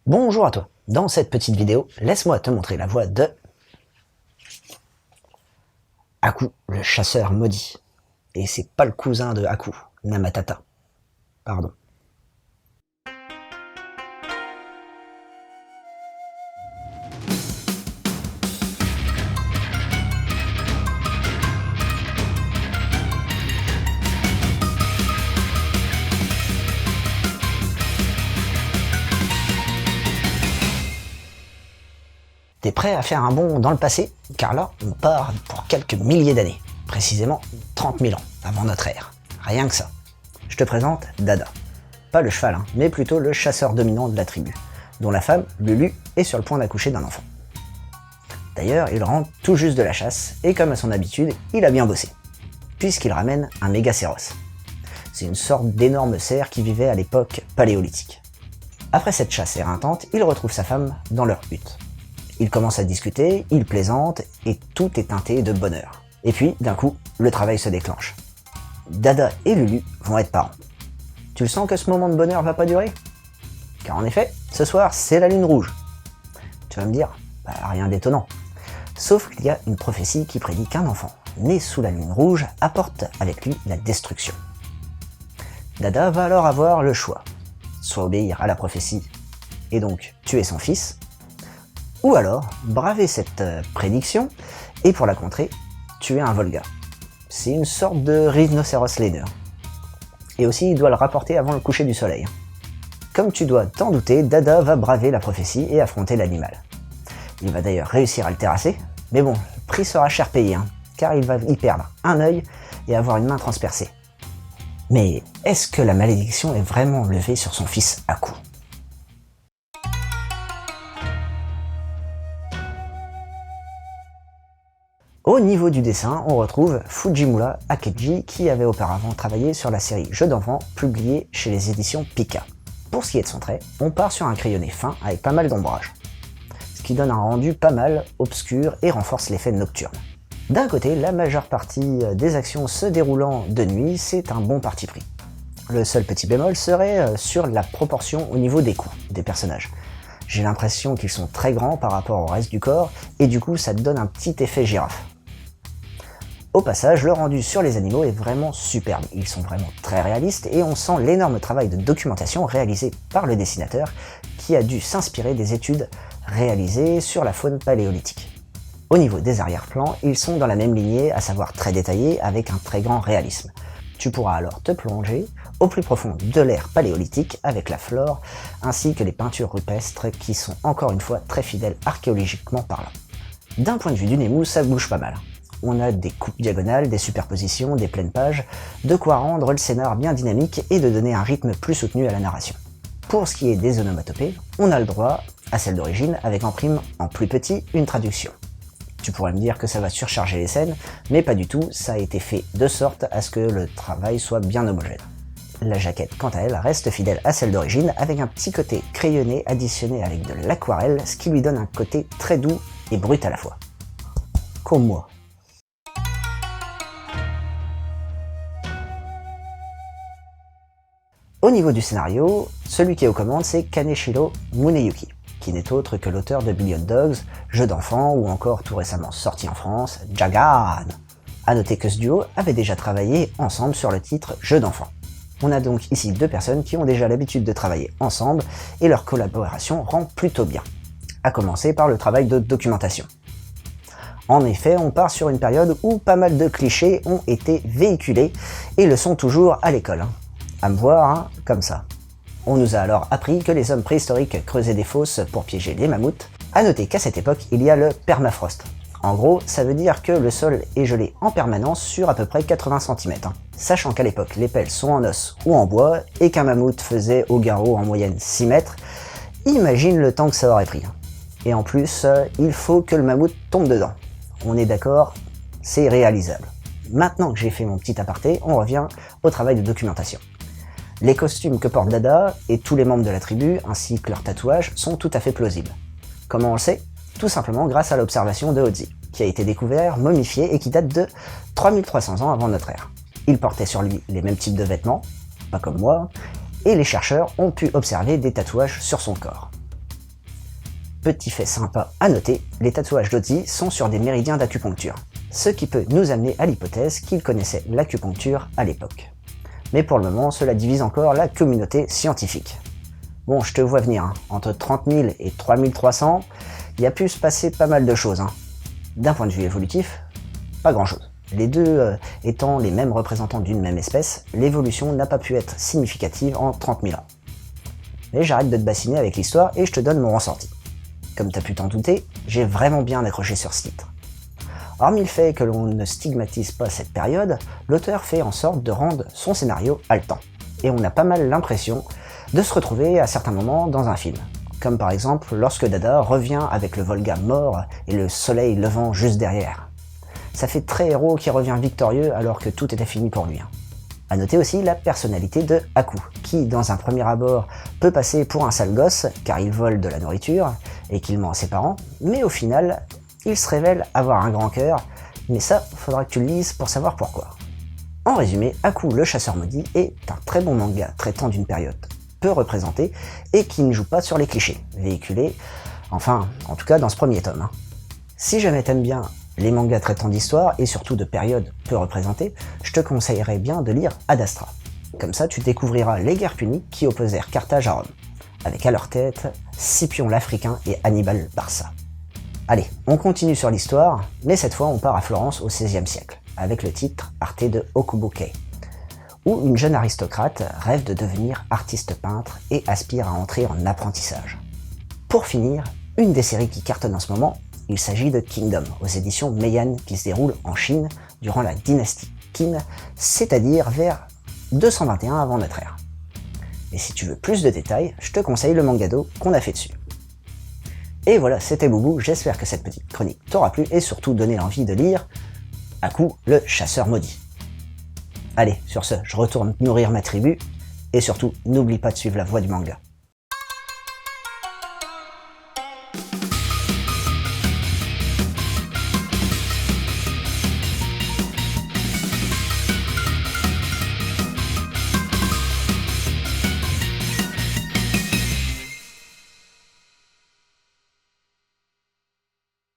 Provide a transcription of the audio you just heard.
Bonjour à toi. Dans cette petite vidéo, laisse-moi te montrer la voix de Aku, le chasseur maudit. Et c'est pas le cousin de Aku, Namatata. Pardon. T'es prêt à faire un bond dans le passé? Car là, on part pour quelques milliers d'années. Précisément 30 000 ans avant notre ère. Rien que ça. Je te présente Dada. Pas le cheval, mais plutôt le chasseur dominant de la tribu, dont la femme, Lulu, est sur le point d'accoucher d'un enfant. D'ailleurs, il rentre tout juste de la chasse, et comme à son habitude, il a bien bossé, puisqu'il ramène un mégacéros. C'est une sorte d'énorme cerf qui vivait à l'époque paléolithique. Après cette chasse éreintante, il retrouve sa femme dans leur hutte. Ils commencent à discuter, ils plaisantent, et tout est teinté de bonheur. Et puis, d'un coup, le travail se déclenche. Dada et Lulu vont être parents. Tu le sens que ce moment de bonheur va pas durer? Car en effet, ce soir, c'est la lune rouge. Tu vas me dire, rien d'étonnant. Sauf qu'il y a une prophétie qui prédit qu'un enfant, né sous la lune rouge, apporte avec lui la destruction. Dada va alors avoir le choix. Soit obéir à la prophétie, et donc tuer son fils, ou alors braver cette prédiction, et pour la contrer, tuer un Volga. C'est une sorte de rhinocéros lainer. Et aussi, il doit le rapporter avant le coucher du soleil. Comme tu dois t'en douter, Dada va braver la prophétie et affronter l'animal. Il va d'ailleurs réussir à le terrasser, mais bon, le prix sera cher payé, car il va y perdre un œil et avoir une main transpercée. Mais est-ce que la malédiction est vraiment levée sur son fils Aku? Au niveau du dessin, on retrouve Fujimura Akeji qui avait auparavant travaillé sur la série Jeux d'enfants publiée chez les éditions Pika. Pour ce qui est de son trait, on part sur un crayonné fin avec pas mal d'ombrage, ce qui donne un rendu pas mal obscur et renforce l'effet nocturne. D'un côté, la majeure partie des actions se déroulant de nuit, c'est un bon parti pris. Le seul petit bémol serait sur la proportion au niveau des coups des personnages. J'ai l'impression qu'ils sont très grands par rapport au reste du corps, et du coup ça donne un petit effet girafe. Au passage, le rendu sur les animaux est vraiment superbe, ils sont vraiment très réalistes et on sent l'énorme travail de documentation réalisé par le dessinateur qui a dû s'inspirer des études réalisées sur la faune paléolithique. Au niveau des arrière-plans, ils sont dans la même lignée, à savoir très détaillés avec un très grand réalisme. Tu pourras alors te plonger au plus profond de l'ère paléolithique avec la flore ainsi que les peintures rupestres qui sont encore une fois très fidèles archéologiquement parlant. D'un point de vue du Nemu, ça bouge pas mal. On a des coupes diagonales, des superpositions, des pleines pages, de quoi rendre le scénar bien dynamique et de donner un rythme plus soutenu à la narration. Pour ce qui est des onomatopées, on a le droit à celle d'origine avec en prime, en plus petit, une traduction. Tu pourrais me dire que ça va surcharger les scènes, mais pas du tout, ça a été fait de sorte à ce que le travail soit bien homogène. La jaquette, quant à elle, reste fidèle à celle d'origine avec un petit côté crayonné additionné avec de l'aquarelle, ce qui lui donne un côté très doux et brut à la fois. Comme moi. Au niveau du scénario, celui qui est aux commandes, c'est Kaneshiro Muneyuki, qui n'est autre que l'auteur de Billion Dogs, Jeux d'enfants ou encore tout récemment sorti en France, Jagan. A noter que ce duo avait déjà travaillé ensemble sur le titre Jeux d'enfants. On a donc ici deux personnes qui ont déjà l'habitude de travailler ensemble et leur collaboration rend plutôt bien, à commencer par le travail de documentation. En effet, on part sur une période où pas mal de clichés ont été véhiculés et le sont toujours à l'école. À me voir, comme ça. On nous a alors appris que les hommes préhistoriques creusaient des fosses pour piéger les mammouths. À noter qu'à cette époque, il y a le permafrost. En gros, ça veut dire que le sol est gelé en permanence sur à peu près 80 cm. Sachant qu'à l'époque, les pelles sont en os ou en bois et qu'un mammouth faisait au garrot en moyenne 6 mètres, imagine le temps que ça aurait pris. Et en plus, il faut que le mammouth tombe dedans. On est d'accord, c'est réalisable. Maintenant que j'ai fait mon petit aparté, on revient au travail de documentation. Les costumes que porte Dada et tous les membres de la tribu, ainsi que leurs tatouages, sont tout à fait plausibles. Comment on le sait? Tout simplement grâce à l'observation de Hozi, qui a été découvert, momifié et qui date de 3300 ans avant notre ère. Il portait sur lui les mêmes types de vêtements, pas comme moi, et les chercheurs ont pu observer des tatouages sur son corps. Petit fait sympa à noter, les tatouages d'Ozzy sont sur des méridiens d'acupuncture, ce qui peut nous amener à l'hypothèse qu'il connaissait l'acupuncture à l'époque. Mais pour le moment, cela divise encore la communauté scientifique. Bon, je te vois venir, hein. Entre 30 000 et 3300, il y a pu se passer pas mal de choses. Hein. D'un point de vue évolutif, pas grand chose. Les deux étant les mêmes représentants d'une même espèce, l'évolution n'a pas pu être significative en 30 000 ans. Mais j'arrête de te bassiner avec l'histoire et je te donne mon ressenti. Comme t'as pu t'en douter, j'ai vraiment bien accroché sur ce titre. Hormis le fait que l'on ne stigmatise pas cette période, l'auteur fait en sorte de rendre son scénario haletant. Et on a pas mal l'impression de se retrouver à certains moments dans un film. Comme par exemple lorsque Dada revient avec le Volga mort et le soleil levant juste derrière. Ça fait très héros qui revient victorieux alors que tout était fini pour lui. A noter aussi la personnalité de Haku, qui dans un premier abord peut passer pour un sale gosse car il vole de la nourriture et qu'il ment à ses parents, mais au final, il se révèle avoir un grand cœur, mais ça, faudra que tu le lises pour savoir pourquoi. En résumé, Haku le chasseur maudit est un très bon manga traitant d'une période peu représentée et qui ne joue pas sur les clichés véhiculés, enfin, en tout cas dans ce premier tome. Hein. Si jamais t'aimes bien les mangas traitant d'histoire et surtout de périodes peu représentées, je te conseillerais bien de lire Ad Astra. Comme ça, tu découvriras les guerres puniques qui opposèrent Carthage à Rome, avec à leur tête Scipion l'Africain et Hannibal Barca. Allez, on continue sur l'histoire, mais cette fois on part à Florence au XVIe siècle, avec le titre Arte de Okubo-kei, où une jeune aristocrate rêve de devenir artiste peintre et aspire à entrer en apprentissage. Pour finir, une des séries qui cartonne en ce moment, il s'agit de Kingdom, aux éditions Meian, qui se déroule en Chine durant la dynastie Qin, c'est-à-dire vers 221 avant notre ère. Et si tu veux plus de détails, je te conseille le mangado qu'on a fait dessus. Et voilà, c'était Boubou, j'espère que cette petite chronique t'aura plu et surtout donné l'envie de lire Haku le chasseur maudit. Allez, sur ce, je retourne nourrir ma tribu et surtout, n'oublie pas de suivre la voie du manga.